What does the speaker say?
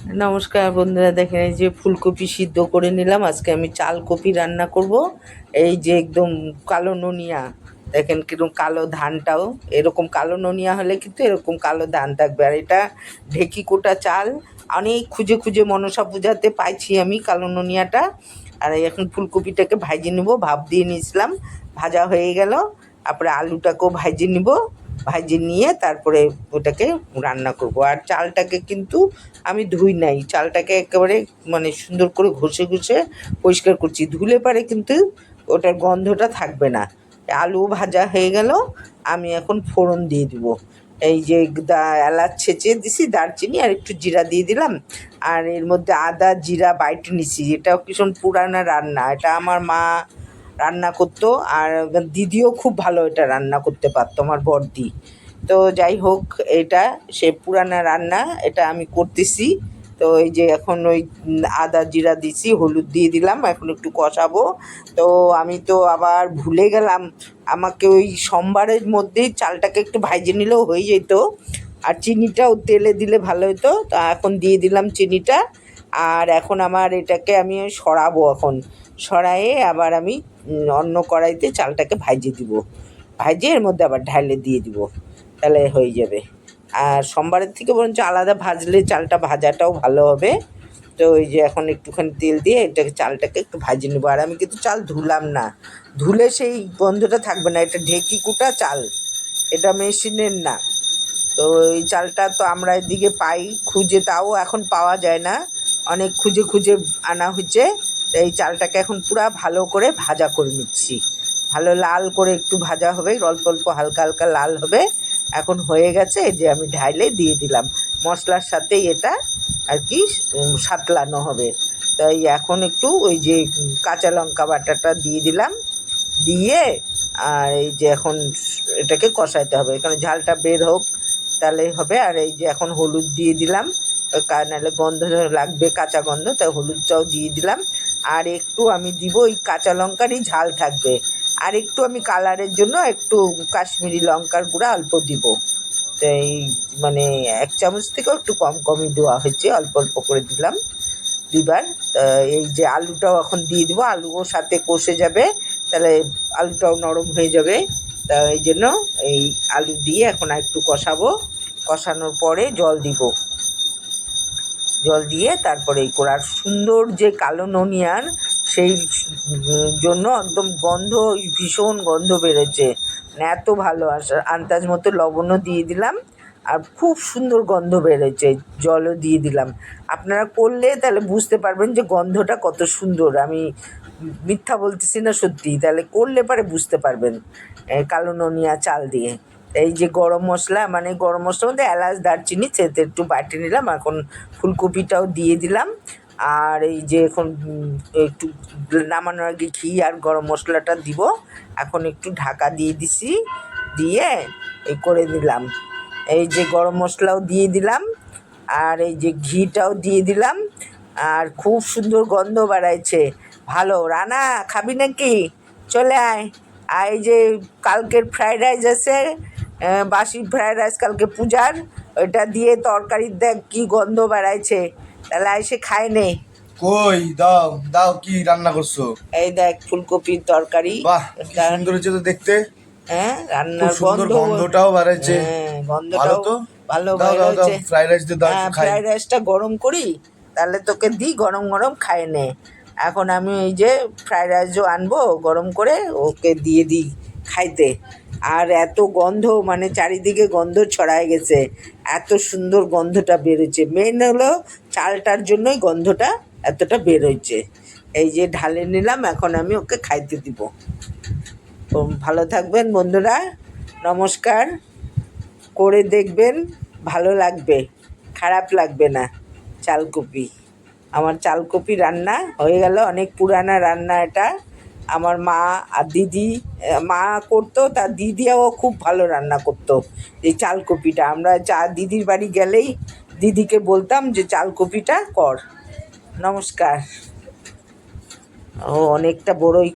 নমস্কার বন্ধুরা, দেখেন এই যে ফুলকপি সিদ্ধ করে নিলাম। আজকে আমি চাল কপি রান্না করব। এই যে একদম কালো নুনিয়া, দেখেন কিরকম কালো ধানটাও এরকম কালো নুনিয়া হলে কিন্তু এরকম কালো ধান থাকবে। আর এটা ঢেকি কোটা চাল, অনেক খুঁজে খুঁজে মনসা পূজাতে পাইছি আমি কালো নুনিয়াটা। আর এখন ফুলকপিটাকে ভাজিয়ে নেবো, ভাপ দিয়ে নিয়েছিলাম, ভাজা হয়ে গেল। তারপরে আলুটাকেও ভাজিয়ে নিব, ভাজিয়ে নিয়ে তারপরে ওটাকে রান্না করব। আর চালটাকে কিন্তু আমি ধুই নাই, চালটাকে একেবারে মানে সুন্দর করে ঘষে ঘষে পরিষ্কার করছি, ধুলে পারে কিন্তু ওটার গন্ধটা থাকবে না। আলু ভাজা হয়ে গেল, আমি এখন ফোড়ন দিয়ে দিব। এই যে এলাচ ছেঁচে দিছি, দারচিনি আর একটু জিরা দিয়ে দিলাম। আর এর মধ্যে আদা জিরা বাইটে নিছি। এটাও ভীষণ পুরানা রান্না, এটা আমার মা রান্না করতো। আর দিদিও খুব ভালো এটা রান্না করতে পারতো, আমার বড়দি। তো যাই হোক, এটা সে পুরানা রান্না, এটা আমি করতেছি। তো এই যে এখন ওই আদা জিরা দিছি, হলুদ দিয়ে দিলাম, এখন একটু কষাবো। তো আমি তো আবার ভুলে গেলাম, আমাকে ওই সোমবারের মধ্যেই চালটাকে একটু ভাইজে নিলেও হয়ে যেত। আর চিনিটাও তেলে দিলে ভালো হতো, তো এখন দিয়ে দিলাম চিনিটা। আর এখন আমার এটাকে আমি সরাবো, এখন সরায়ে আবার আমি অন্য কড়াইতে চালটাকে ভাইজে দিব, ভাইজে এর মধ্যে আবার ঢালে দিয়ে দিব, তাহলে হয়ে যাবে। আর সোমবারের থেকে বরঞ্চ আলাদা ভাজলে চালটা ভাজাটাও ভালো হবে। তো ওই যে এখন একটুখানি তেল দিয়ে এটাকে চালটাকে একটু ভাজিয়ে নেবো। আর আমি কিন্তু চাল ধুলাম না, ধুলে সেই গন্ধটা থাকবে না। এটা ঢেকি কুটা চাল, এটা মেশিনের না। তো এই চালটা তো আমরা এদিকে পাই খুঁজে, তাও এখন পাওয়া যায় না, অনেক খুঁজে খুঁজে আনা হচ্ছে। তো এই চালটাকে এখন পুরো ভালো করে ভাজা করে নিচ্ছি, ভালো লাল করে একটু ভাজা হবে, অল্প অল্প হালকা হালকা লাল হবে। এখন হয়ে গেছে, এই যে আমি ঢাইলে দিয়ে দিলাম, মশলার সাথেই এটা আর কি সাতলানো হবে। তাই এখন একটু ওই যে কাঁচা লঙ্কা বাটাটা দিয়ে দিলাম, দিয়ে আর এই যে এখন এটাকে কষাইতে হবে, এখানে ঝালটা বের হোক তাহলে হবে। আর এই যে এখন হলুদ দিয়ে দিলাম, নাহলে গন্ধ লাগবে, কাঁচা গন্ধ, তাই হলুদটাও দিয়ে দিলাম। আর একটু আমি দিব, ওই কাঁচা লঙ্কারই ঝাল থাকবে। আর একটু আমি কালারের জন্য একটু কাশ্মীরি লঙ্কার গুঁড়া অল্প দিব। তো এই মানে 1 চামচ থেকেও একটু কম কমই দেওয়া হয়েছে, অল্প অল্প করে দিলাম দুবার। তা এই যে আলুটাও এখন দিয়ে দেবো, আলুও সাথে কষে যাবে, তাহলে আলুটাও নরম হয়ে যাবে। তা এই জন্য এই আলু দিয়ে এখন আর একটু কষাবো, কষানোর পরে জল দিব, জল দিয়ে তারপরে এই করার সুন্দর যে কালো নুনিয়ার সেই জন্য একদম গন্ধ, ভীষণ গন্ধ বেরোচ্ছে, মানে এত ভালো। আন্দাজ মতো লবণও দিয়ে দিলাম, আর খুব সুন্দর গন্ধ বেরোচ্ছে, জলও দিয়ে দিলাম। আপনারা করলে তাহলে বুঝতে পারবেন যে গন্ধটা কত সুন্দর, আমি মিথ্যা বলতেছি না, সত্যি। তাহলে করলে পারে বুঝতে পারবেন কালো নুনিয়া চাল দিয়ে। এই যে গরম মশলা, মানে গরম মশলার মধ্যে এলাচ দারচিনি সেটা একটু বাটি নিলাম, এখন ফুলকপিটাও দিয়ে দিলাম। আর এই যে এখন একটু নামানোর আগে ঘি আর গরম মশলাটা দিব, এখন একটু ঢাকা দিয়ে দিছি, দিয়ে এই করে দিলাম। এই যে গরম মশলাও দিয়ে দিলাম, আর এই যে ঘিটাও দিয়ে দিলাম, আর খুব সুন্দর গন্ধ বাড়াইছে। ভালো রানা, খাবি নাকি? চলে আয়। আর এই যে কালকের ফ্রায়েড রাইস আছে, বাসি ফ্রায়েড রাইস কালকে পূজার, ওইটা দিয়ে তরকারির দেখ কি গন্ধ বাড়াইছে, তাহলে এসে খায় নে। কই দাও দাও, কি রান্না করছো? এই দেখ ফুলকপির তরকারি। বাহ, কি সুন্দর হয়েছে তো দেখতে। হ্যাঁ, খুব রান্নার সুন্দর গন্ধ। গন্ধটাও বাড়াইছে। হ্যাঁ, ভালো গন্ধটাও তো। ভালো দাও বাইরে দাও দাও, হয়েছে। ফ্রাইড রাইস দিয়ে দাও, হ্যাঁ, একটু খাই। ফ্রাইড রাইসটা গরম করি, তাহলে তোকে দিই, গরম গরম খায় নে। এখন আমি এই যে ফ্রাইড রাইসও আনবো গরম করে, ওকে দিয়ে দিই খাইতে। আর এত গন্ধ, মানে চারিদিকে গন্ধ ছড়ায় গেছে, এত সুন্দর গন্ধটা বেরোচ্ছে। মেন হলো চালটার জন্যই গন্ধটা এতটা বেরোচ্ছে। এই যে ঢালে নিলাম, এখন আমি ওকে খাইতে দিব। তো ভালো থাকবেন বন্ধুরা, নমস্কার। করে দেখবেন, ভালো লাগবে, খারাপ লাগবে না। চালকপি, আমার চালকপি রান্না হয়ে গেল, অনেক পুরানা রান্না এটা। আমার মা আর দিদি, মা করতো, তার দিদিও খুব ভালো রান্না করতো এই চালকপিটা। আমরা দিদির বাড়ি গেলেই দিদিকে বলতাম যে চালকপিটা কর। নমস্কার। ও অনেকটা বড়ই